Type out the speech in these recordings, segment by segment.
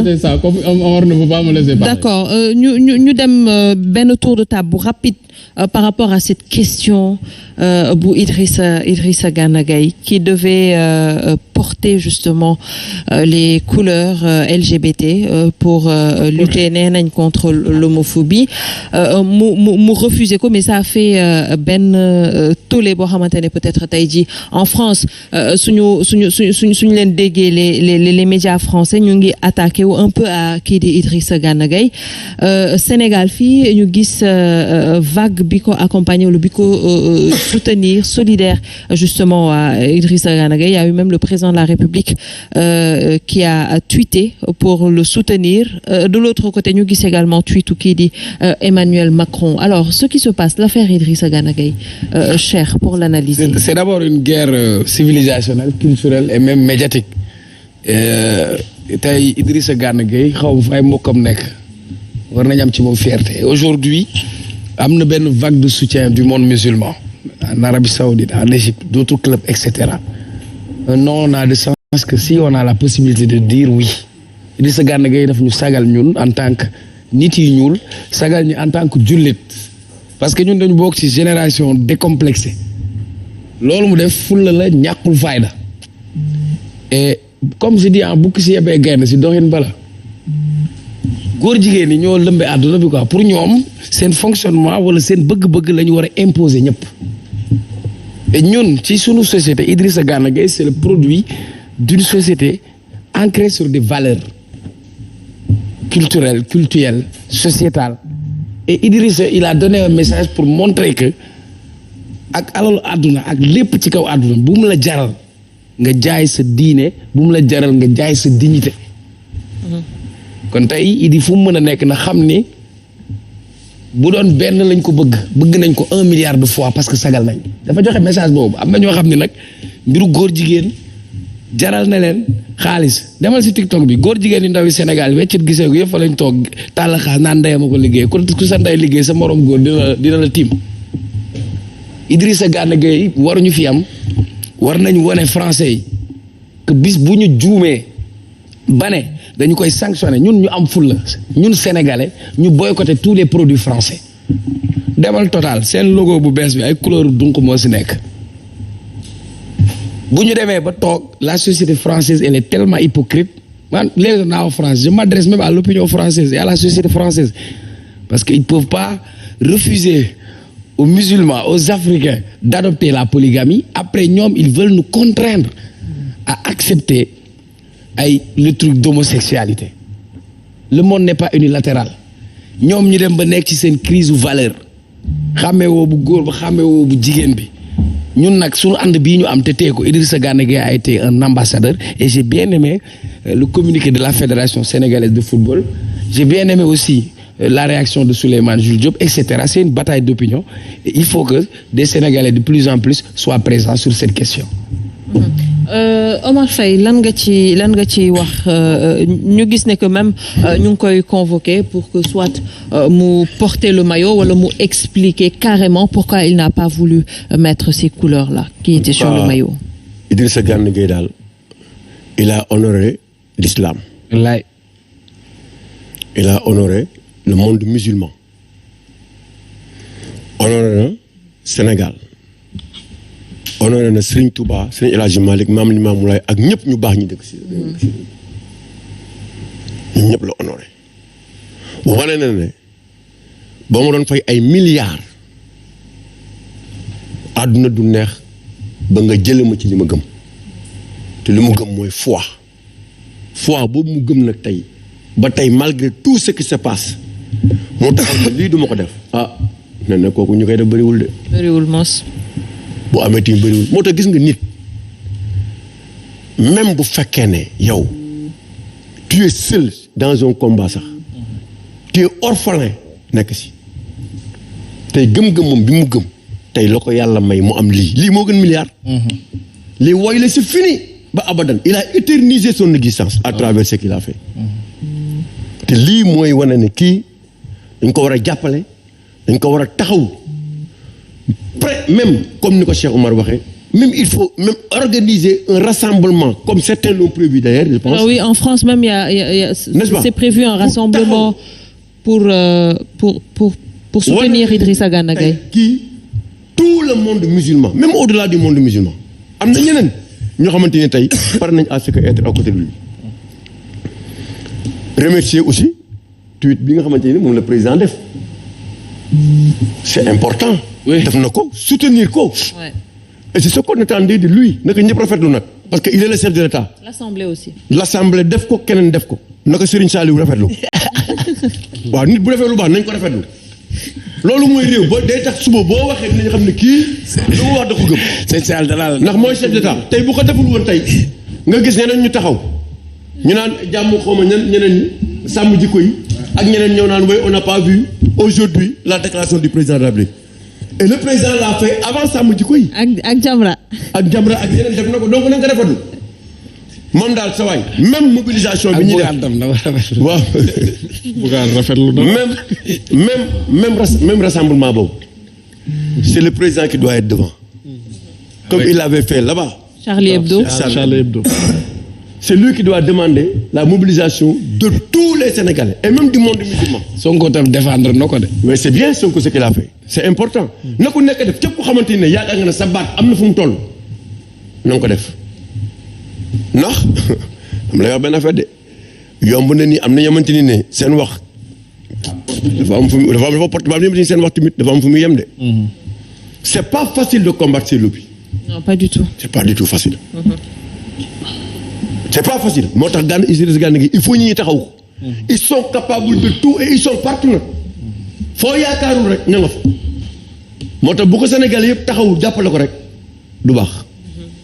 c'était ça comme Omar ne veut pas me laisser parler. D'accord ñu dem benn tour de table rapide par rapport à cette question bu Idrissa Gana Gueye qui devait porter justement les couleurs LGBT pour lutter nee nañ contre l'homophobie mu refuser ko mais ça a fait benn tollé boo xamante ne peut-être tey jii en France suñu leen déggee les médias français ñu ngi attaqué wu un peu à kii di Idrissa Gana Gueye Sénégal fii ñu gis vague bi ko accompagné wala bi ko soutenir solidaire justement à Idrissa Gana Gueye. Il y a eu même le président de la République qui a tweeté pour le soutenir. De l'autre côté ñu gis également tweet kii di Emmanuel Macron. Alors ce qui se passe, l'affaire Idrissa Gana Gueye, cher pour l'analyser. C'est d'abord une guerre civilisationnelle, culturelle et même médiatique. Tey Idrissa Gana Gueye xaw ma fa ay mbokkam nekk war nañ am ci moom fierté. Aujourd'hui am na benn vague de soutien du monde musulman en Arabie Saoudite, en Égypte, d'autres clubs, etc. Non, on a de sens que si on a la possibilité de dire oui, Idrissa Gana Gueye daf ñu sagal ñun en tant que nit yi ñuul, sagal ñu en tant que jullit, parce que ñun dañu bokk ci génération décomplexée. Loolu mu def fulla la ñàkkul fayda. Et comme je dis en bukki si yebee gaynde si doxin bala góor jigéen ñi ñoo lëmbe àdduna bi quoi pour ñoom seen fonctionnement wala seen bëgg-bëgg la ñu war a imposer ñëpp. Et ñun ci sunu société Idrissa Gana Gueye c'est le produit d'une société ancrée sur des valeurs culturelles, sociétales. Et Idrissa il a donné un message pour montrer que ak alalu àdduna ak lépp ci kaw àdduna bu mu la jaral nga jaay sa diine bu mu la jaral nga jaay sa dignité. Kon tey Idi fu mu mën a nekk na xam ni bu doon benn lañ ko bëgg nañ ko 1 milliard de fois parce que sagal nañ dafa joxe message boobu. Am na ñoo xam ne nag mbiru góor jigéen jaral na leen xaalis demal si TikTok bi góor jigéen yu ndaw yi Sénégal weccit gisee ko yëpp fa lañ toog tàll xaas naan ndeyama ko liggéey ku sa ndey liggéey sa morom góor dina la tiim. Idrissa Gana Gueye waruñu fi am war nañ wane français yi que bis bu ñu juumee ba ne dañu koy sanctionner ñun ñu am fulla ñun sénégalais ñu boycotter tous les produits français. Demal Total seen logo bu bees bi ay couleur dunq moo si nekk bu ñu demee ba toog la société française elle est tellement hypocrite man léegi naa France je m'adresse même à l'opinion française et à la société française parce qu'ils peuvent pas refuser aux musulmans, aux Africains d'adopter la polygamie. Après ñoom ils veulent nous contraindre à accepter le truc d'homosexualité. Le monde n'est pas unilatéral. Ñoom ñu dem ba nekk ci seen crise ou valeur xàmmewoo bu góor ba xàmmewoo bu jigéen bi ñun nag suñu ànd bii ñu am te tee ko Idrissa Gana Gueye a été un ambassadeur et j'ai bien aimé le communiqué de la Fédération sénégalaise de football. J'ai bien aimé aussi la réaction de Souleymane Jules Diop, etc. C'est une bataille d'opinion. Et il faut que des Sénégalais de plus en plus soient présents sur cette question. Omar Faye lan nga ci wax ñu gis ne que même ñu ngi koy convoqué pour que soit mu porter le maillot wala mu expliquer carrément pourquoi il n'a pas voulu mettre ces couleurs-là qui étaient sur le maillot. Idrissa Gana Gueye daal il a honoré l'islam. Il a honoré le monde musulman, honoré na Sénégal, honoré na Serigne Touba, Serigne El Hadji Malick, Maam Limaamu Laay ak ñëpp ñu baax ñu dëkk si ñun ñëpp la honoré. wane na ne ba ma doon fay ay milliards àdduna du neex ba nga jële ma ci li ma gëm te li mu gëm mooy foi boobu mu gëm nag tey ba tey malgré tout ce qui se passe moo taxaw ne lii duma ko def ne na kooku ñu koy def bëriwul de. bëriwul mos. bu amee tamit bëriwul moo tax gis nga nit même bu fekkee ne yow tu es seul dans un combat sax tu es orphelin nekk si tey gëm-gëm moom bi mu gëm tey la ko yàlla may mu am lii moo gën milliard. lii woy la c'est fini ba abadan il a éternisé son existence à travers ce qu'il a fait. te lii mooy wane ne kii dañ ko war a jàppale dañ ko war a taxaw près même comme ni ko Cheikh Omar waxee même il faut même organiser un rassemblement comme certains l'ont prévu d'ailleurs je pense. Alors oui, en France même il y a N'est-ce pas? c'est prévu un rassemblement pour soutenir Idrissa Gana Gueye. Kii tout le monde musulman même au-delà du monde musulman am na ñeneen ñoo xamante ne tey pare nañ à ce que être à côté de lui. Remercier aussi tweet bi nga xamante ne moom le président def c'est important. def na ko soutenir ko. Ouais. Et c'est ce qu'on attendait de lui naka ñëpp rafetlu nag parce que il est le chef de l'État. L'Assemblée aussi. L'Assemblée def ko keneen def ko naka Serigne Saliou rafetlu waaw nit bu defee lu baax nañ ko rafetlu loolu mooy réew ba day tax suba boo waxee dinañ xam ne kii lu mu wax da ko gëm. c'est ça dalal ndax mooy chef d'État tey bu ko deful woon tey nga gis ñeneen ñu taxaw ñu naan jàmm xawma ñeneen ñi sàmm jikko yi ak ñeneen ñëw naan way on n'a pas vu aujourd'hui la déclaration du président de la République et le président l'a fait avant sàmm jikko yi ak Jamra. ak Jamra ak yeneen def na ko donc nañ ko rafetlu moom daal sa waay même mobilisation bi ñuy def waaw Bougane rafetlu na. même rassemblement boobu c'est le président qui doit être devant comme il l'avait fait là-bas. Charlie Hebdo. Charlie Hebdo. C'est lui qui doit demander la mobilisation de tous les Sénégalais et même du monde musulman. Sonko tam défendre na ko de. Mais c'est bien Sonko ce qu'il a fait c'est important na ko nekk def képp ku xamante ne yaakaar nga ne sa baat am na fu mu toll na nga ko def ndax am lay wax benn affaire de yomb na ni am na ñamante ni ne seen wax dafa am fu mu dafa porte ba am ñamante ni seen wax tamit dafa am fu mu yem de. C'est pas facile de combattre ces lobbies. Non, pas du tout. C'est pas du tout facile. C'est pas facile moo tax Idrissa Gana Gueye il faut ñi taxaw ko. Ils sont capables de tout et ils sont partout nag foo yaakaarul rek ña nga fa moo tax bu ko Sénégal yëpp taxaw jàppale ko rek du baax.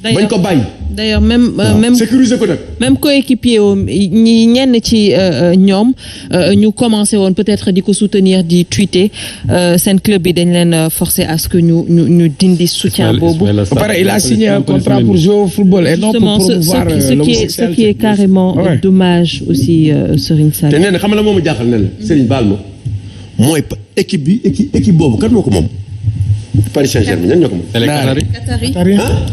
bañ ko bàyyi. D'ailleurs même sécuriser ko nag. même coéquipier ñi ñenn ci ñoom ñu commencé woon peut-être di ko soutenir di tweeter seen club bi dañ leen forcer à ce que ñu dindi soutien boobu. Ba pare il a signé un contrat pour jouer au football et non pour promouvoir l'homosexualité. Ce qui est carrément dommage aussi Serigne Sall. te nee na xam nga la moom a jaaxal ne la Serigne baal ma mooy équipe boobu kan moo ko moom. Paris Saint-Germain ñan ñoo ko moom.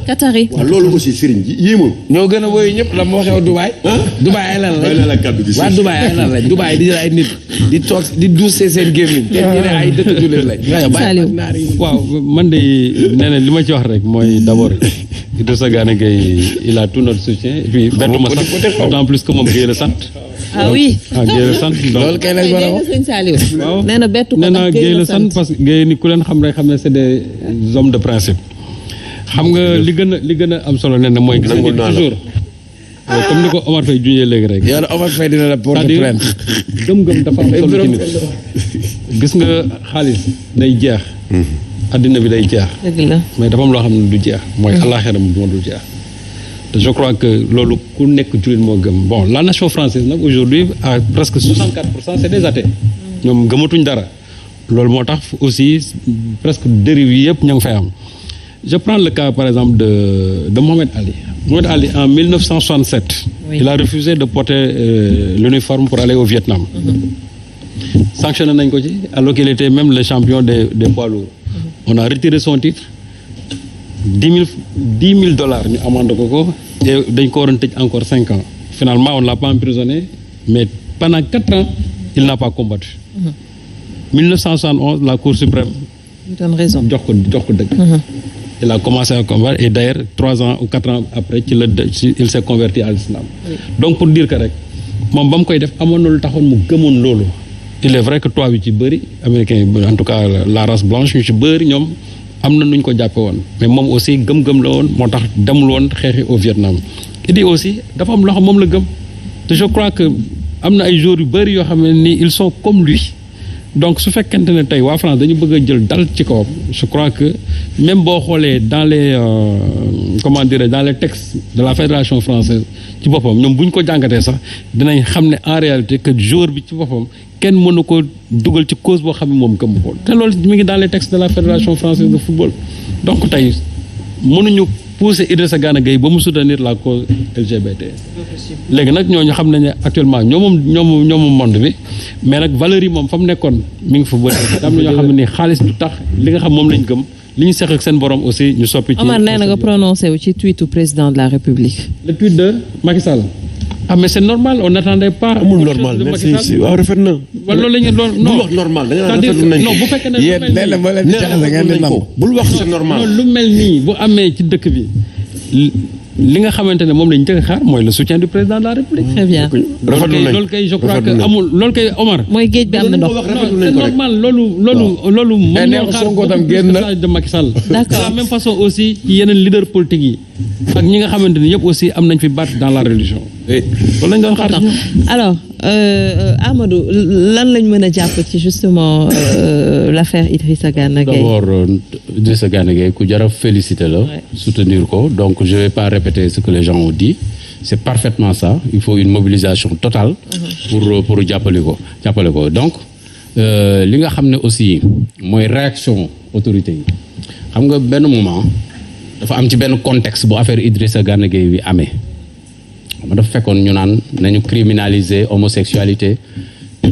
Qatari. waaw loolu aussi Serigne ji yéemul. ñoo gën a woy ñëpp la moo xew Dubaï. Dubaï ay lan lañ. waa Dubaï ay lan lañ Dubaï di jël ay nit di toog di duusee seen gémmiñ. te ñu ne ay dëkk jullit lañ. waaw man de nee na li ma ci wax rek mooy d'abord Idrissa Gana Gueye il a tout notre soutien et puis bettu ma sax d'autant plus que moom Gueye la sant. Ah oui. Gueye la sant donc loolu kay lañ war a wax. waaw nee na bettu ko ndax Gueye la sant parce que Gueye ni ku leen xam rek xam ne c'est des hommes de principe. xam nga li gën a am solo nee na mooy. gis nga toujours comme ni ko Omar Faye junjee léegi rek. yow Omar Faye dina la porter plainte. gëm-gëm dafa am solo ci nit. gis nga xaalis day jeex. addina bi day jeex. dëgg la mais dafa am loo xam ne du jeex. mooy àllaaxira moo dul jeex. te je crois que loolu ku nekk jullit moo gëm bon la nation française nag aujourd'hui à presque 64% c'est des athées. ñoom gëmatuñ dara. loolu moo tax aussi presque dérive yi yëpp ña ngi fay am. Je prends le cas par exemple de Mohamed Ali. Mohamed Ali en 1967, oui. Il a refusé de porter l'uniforme pour aller au Vietnam. Sanctionné nañ ko ci alors qu'il était même le champion des poids lourds. On a retiré son titre. $10 000 ñu amande ko et dañ ko waroon tëj encore 5 ans. Finalement on l'a pas emprisonné mais pendant 4 ans il n'a pas combattu. 1971 la Cour suprême. donne raison. jox ko dëgg. Il a commencé à combattre et d'ailleurs 3 ans ou 4 ans après il s'est converti à l'islam. Oui. Donc pour dire que rek moom ba mu koy def amoon na lu taxoon mu gëmoon loolu. Il est vrai que tubaab yi ci bëri américain en tout cas la race blanche ñu ci bëri ñoom am na nu ñu ko jàppe woon mais moom aussi gëm-gëm la woon moo tax demul woon xeexi au Vietnam. Il dit aussi dafa am loo xam moom la gëm te je crois que am na ay joueurs yu bëri yoo xam ne ni ils sont comme lui. Donc su fekkente ne tey waa France dañu bëgg a jël dal ci kawam je crois que même boo xoolee dans les comment dire dans les textes de la fédération française ci boppam ñoom bu ñu ko jàngatee sax dinañ xam ne en réalité que joueur bi ci boppam kenn mënu ko dugal ci cause boo xam ne moom gëm ko te loolu mi ngi dans les textes de la fédération française de football. Donc tey mënuñu pousser Idrissa Gana Gueye ba mu soutenir la cause LGBT. léegi nag ñooñu xam nañ ne actuellement ñoom monde bi mais nag valeurs yi moom fa mu nekkoon mi ngi fa bëri am na ñoo xam ne ni xaalis du tax li nga xam moom lañ gëm li ñu seq ak seen borom aussi ñu soppi ci. Omar nee na nga prononcé wu ci tweetu président de la République. le tweet de Macky Sall. Ah mais c'est normal on n'attendait pas. amul normal merci si waaw rafet na. wala loolu la ñu doon non bul wax normal da nga naan rafetlu nañ ko. non bu fekkee ne yéen nee na moo leen di jaxase ngeen di nangu. bul wax c'est normal. non lu mel nii bu amee ci dëkk bi li nga xamante ne moom lañ njëkk a xaar mooy le soutien du président de la République. Très bien. rafetlu nañ loolu kay je crois que amul loolu kay Omar. mooy géej bi am na ndox. non c'est normal loolu moom moo xaar Sonko tam génn na de Macky Sall. D'accord. de la même façon aussi ci yeneen leader politique yi ak ñi nga xamante ni yëpp aussi am nañ fi baat dans la religion. loolu lañ doon xaar ci ñoom. Alors Amadou lan lañ mën a jàpp ci justement l'affaire Idrissa Gana Gueye. D'abord Idrissa Gana Gueye ku jar a féliciter la. soutenir ko donc je vais pas répéter ce que les gens ont dit. C'est parfaitement ça il faut une mobilisation totale. pour jàppale ko donc li nga xam ne aussi mooy réaction autorité yi xam nga benn moment dafa am ci benn contexte bu affaire Idrissa Gana Gueye bi amee xam nga dafa fekkoon ñu naan nañu criminaliser homosexualité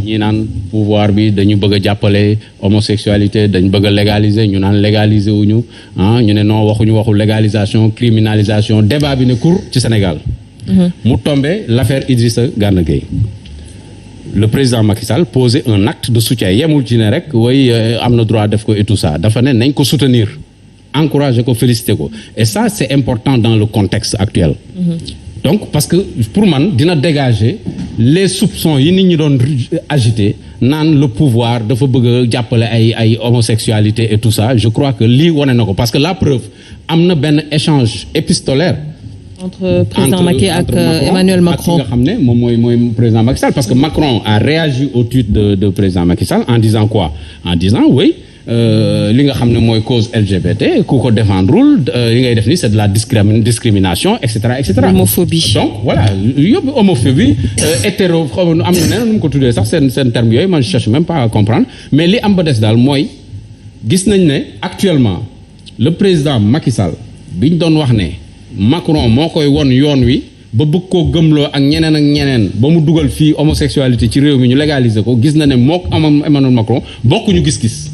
ñi naan pouvoir bi dañu bëgg a jàppale homosexualité dañu bëgg a légaliser ñu naan légaliser wuñu ñu ne non waxu légalisation criminalisation débat bi ne court ci Sénégal. mu tombé l'affaire Idrissa Gana Gueye le président Macky Sall posé un acte de soutien yemul ci ne rek way am na droit def ko et tout ça dafa ne nañ ko soutenir encourager ko féliciter ko et ça c'est important dans le contexte actuel. Donc parce que pour man dina dégager les soupçons yi nit ñi doon agiter naan le pouvoir dafa bëgg a jàppale ay homosexualité et tout ça je crois que lii wane na ko parce que la preuve am na benn échange épistolaire entre président Macky ak Emmanuel Macron ak ki nga xam ne moom mooy président Macky Sall parce que Macron a réagi au tweet de président Macky Sall en disant quoi en disant oui li nga xam ne mooy cause LGBT ku ko défendrul li ngay def ni c'est de la discrimination et cetera et cetera. Homophobie. Donc voilà yóbbu homophobie hétéro am na neneen nu mu ko tuddee sax seen terme yooyu man je cherche même pas à comprendre mais li am ba des daal mooy gis nañ ne actuellement le président Macky Sall biñ doon wax ne Macron moo koy won yoon wi ba bëgg koo gëmloo ak ñeneen ba mu dugal fii homosexualité ci réew mi ñu légaliser ko gis na ne mook Emmanuel Macron bokkuñu gis-gis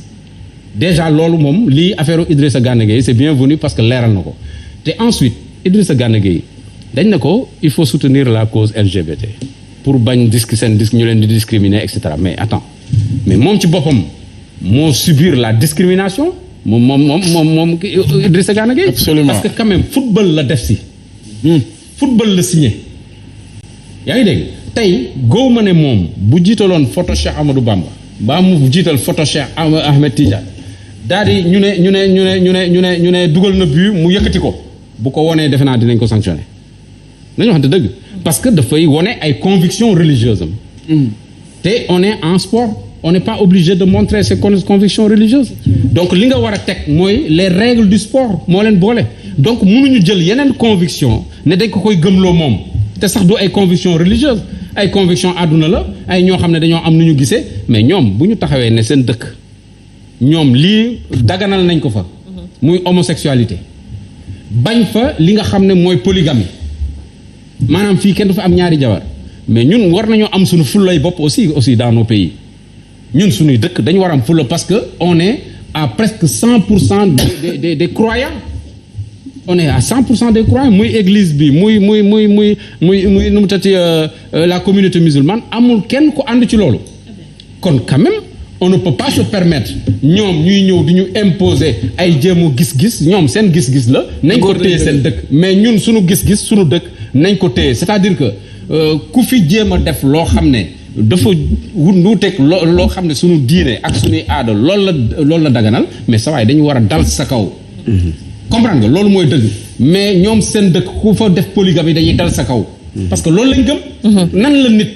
déjà loolu moom lii affaire Idrissa Gana Gueye c'est bienvenu parce que leeral na ko te ensuite Idrissa Gana Gueye dañ ne ko il faut soutenir la cause LGBT pour bañ ñu leen di discriminer et cetera mais attends mais moom ci boppam moo subir la discrimination moom Idrissa Gana Gueye. Absolument. Parce que quand même football la def si. football la signé. yaa ngi dégg tey góob ma ne moom bu jiitaloon photo Cheikh Amadou Bamba mbaa mu jiital photo Cheikh Ahmed Tidiane daal di ñu ne dugal na but mu yëkkati ko bu ko wonee defe naa dinañ ko sanctionner nañu waxante dëgg parce que dafay wone ay convictions religieuses am. te on est en sport. On n'est pas obligé de montrer ses convictions religieuses. Donc li nga war a teg mooy les règles du sport moo leen boole. Donc mënuñu jël yeneen conviction ne dañ ko koy gëmloo moom te sax du ay convictions religieuses ay convictions àdduna la ay ñoo xam ne dañoo am nu ñu gisee mais ñoom bu ñu taxawee ne seen dëkk ñoom lii daganal nañ ko fa. muy homosexualité bañ fa li nga xam ne mooy polygamie maanaam fii kenn du fa am ñaari jabar mais ñun war nañoo am suñu fullay bopp aussi dans nos pays. ñun suñuy dëkk dañu war am fulla parce que on est à presque 100% des croyants on est à 100% des croyants muy église bi muy nu mu tati la communauté musulmane amul kenn ku ànd ci loolu kon quand même on ne peut pas se permettre ñoom ñuy ñëw di ñu imposer ay jéemu gis-gis ñoom seen gis-gis la nañ ko téye seen dëkk mais ñun suñu gis-gis suñu dëkk nañ ko téye c'est-à-dire que ku fi jéem a def loo xam ne dafa wuuteeg loo xam ne suñu diine ak suñuy aada loolu la daganal mais sa waay dañu war a dal sa kaw. comprendre nga loolu mooy dëgg mais ñoom seen dëkk ku fa def polygamie dañuy dal sa kaw. parce que loolu lañ gëm. nan la nit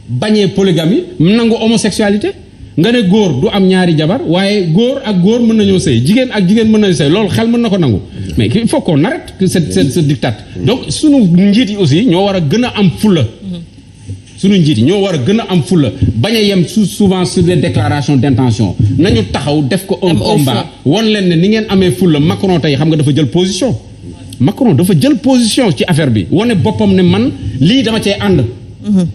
bañee polygamie nangu homosexualité nga ne góor du am ñaari jabar waaye góor ak góor mën nañoo sëy jigéen ak jigéen mën nañoo sëy loolu xel mën na ko nangu mais il faut qu'on arrête ce diktat donc sunu njiit yi aussi ñoo war a gën a am fulla. suñu njiit yi ñoo war a gën a am fulla bañ a yem souvent sur des déclarations d'intention nañu taxaw def ko un combat won leen ne ni ngeen amee fulla Macron tey xam nga dafa jël position ci affaire bi wane boppam ne man lii dama cee ànd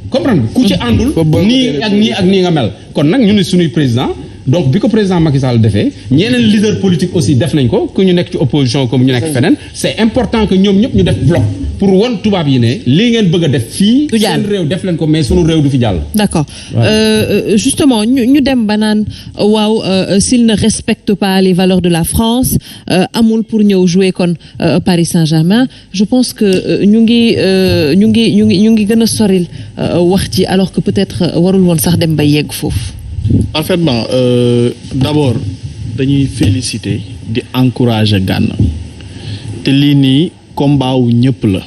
comprendre ku ci àndul nii ak nii nga mel kon nag ñu ne suñuy président donc bi ko président Macky Sall defee ñeneen leader politique aussi def nañ ko ku ñu nekk ci opposition comme ñu nekk feneen c'est important que ñoom ñëpp ñu def bloc pour won tubaab yi ne lii ngeen bëgg a def fii seen réew def leen ko mais sunu réew du fi jàll. D'accord. Justement ñu dem ba naan waaw s'il ne respecte pas les valeurs de la France amul pour ñëw jouer kon Paris Saint-Germain je pense que ñu ngi gën a soril wax ci alors que peut-être warul woon sax dem ba yegg foofu. Parfaitement. D'abord dañuy féliciter di encourager Gana te lii nii combat wu ñëpp la.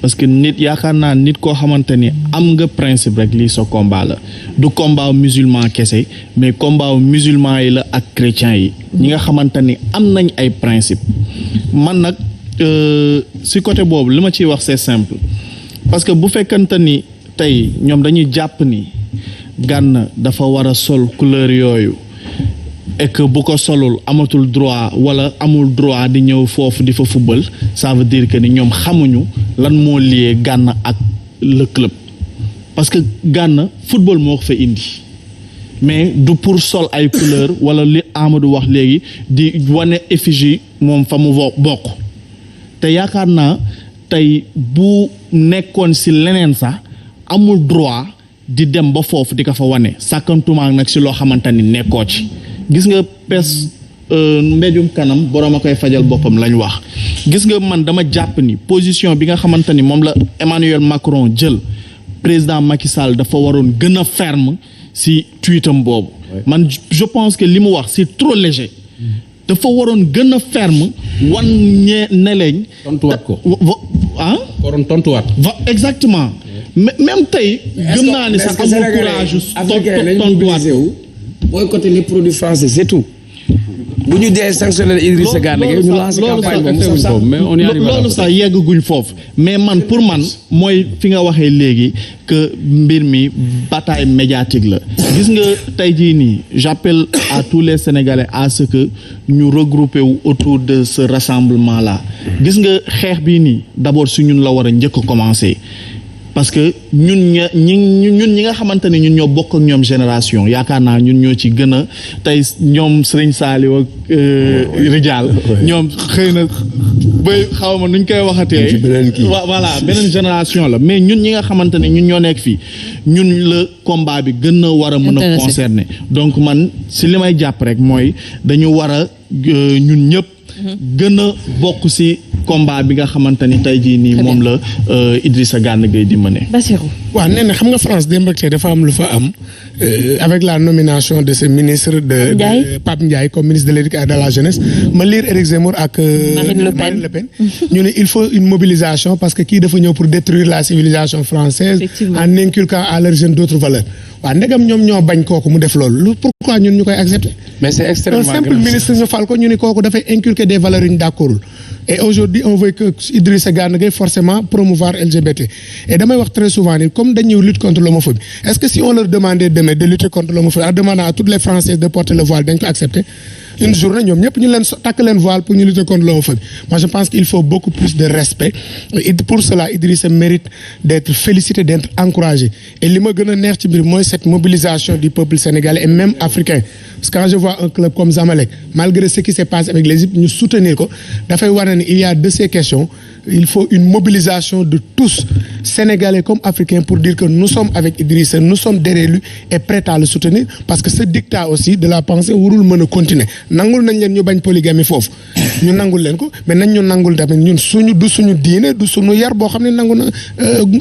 parce que nit yaakaar naa nit koo xamante ni am nga principe rek lii sa combat la du combat musulman kese mais combat musulman yi la ak chrétien yi ñi nga xamante ni am nañ ay principe man nag si côté boobu li ma ciy wax c'est simple parce que bu fekkante ni tey ñoom dañuy jàpp ni Gana dafa war a sol couleur yooyu et que bu ko solul amatul droit wala amul droit di ñëw foofu di fa football ça veut dire que ni ñoom xamuñu lan moo lié Gana ak le club parce que Gana football moo ko fa indi mais du pour sol ay couleur wala li Amadou wax léegi di wane effigie moom fa mu bokk te yaakaar naa tey bu nekkoon si leneen sax amul droit di dem ba foofu di ko fa wane sàkkantumaak nag si loo xamante ni nekkoo ci gis nga pes mbéjum kanam borom a koy fajal boppam lañ wax gis nga man dama jàpp ni position bi nga xamante ni moom la Emmanuel Macron jël président Macky Sall dafa waroon gën a ferme si tweetam boobu man je pense que li mu wax c'est trop léger dafa waroon gën a ferme wan ne leen tontuwaat ko ah waroon tontuwaat exactement même tey gëm naa ni sax amul courage tontuwaat mooy côté les produits français c'est tout bu ñu dee sanctionné Idrissa Gana Gueye ñu lancé campagne boobu mais on y arrive loolu sax yegguñ foofu mais man pour man mooy fi nga waxee léegi que mbir mi bataille médiatique la gis nga tey jii nii j'appelle à tous les Sénégalais à ce que ñu regrouper wu autour de ce rassemblement là gis nga xeex bii nii d'abord su ñun la war a njëkk a commencer parce que ñun ñi nga xamante ne ñun ñoo bokk ak ñoom génération yaakaar naa ñun ñoo ci gën a tey ñoom Serigne Saliou ak Rijal ñoom xëy na ba xaw ma nuñ koy waxatee voilà beneen génération la mais ñun ñi nga xamante ne ñun ñoo nekk fii ñun la combat bi gën a war a mën a concerner donc man si li may jàpp rek mooy dañu war a ñun ñëpp gën a bokk si combat bi nga xamante ni tey jii nii moom la Idrissa Gana Gueye di mëne. Bassirou. waaw nee na xam nga France démb ak tey dafa am lu fa am avec la nomination de ce ministre de Pape Ndiaye comme ministre de l'éducation et de la jeunesse ma lire Éric Zemmour ak Marine Le Pen ñu ne il faut une mobilisation parce que kii dafa ñëw pour détruire la civilisation française en inculquant à leurs jeunes d'autres valeurs waaw ndegam ñoom ñoo bañ kooku mu def loolu pourquoi ñun ñu koy accepter mais c'est extrêmement un simple ministre ñu fal ko ñu ni kooku dafay inculquer des valeurs yu ñu d'accordul et aujourd'hui on veut que Idrissa Gana Gueye forcément promouvoir LGBT et damay wax très souvent ni comme dañuy lutte contre l'homophobie est-ce que si on leur demandait demain de lutter contre l'homophobie en demandant à toutes les Françaises de porter le voile dañ ko accepter une journée ñoom ñëpp ñu leen takk leen voile pour ñu lutter contre l'homophobie moi je pense qu'il faut beaucoup plus de respect et pour cela Idrissa mérite d'être félicité d'être encouragé et li ma gën a neex ci mbir mooy cette mobilisation du peuple sénégalais et même africain parce que quand je vois un club comme Zamalek malgré ce qui s'est passé avec l'Égypte ñu soutenir ko dafay war ne il y a de ces questions il faut une mobilisation de tous Sénégalais comme Africains pour dire que nous sommes avec Idrissa nous sommes derrière lui et prêts à le soutenir parce que ce dictat aussi de la pensée warul mën a continuer nangul nañ leen ñu bañ polygamie foofu ñu nangul leen ko mais nañ ñu nangul tamit ñun du suñu diine du suñu yar boo xam ne nangu na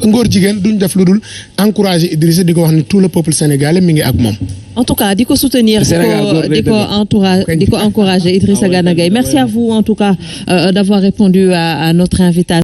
ngóor jigéen duñ def lu dul encourager Idrissa di ko wax ni tout le peuple sénégalais mi ngi ak moom. En tout cas di ko soutenir di ko encourager Idrissa Gana Gueye merci à vous en tout cas d'avoir répondu à notre invitation.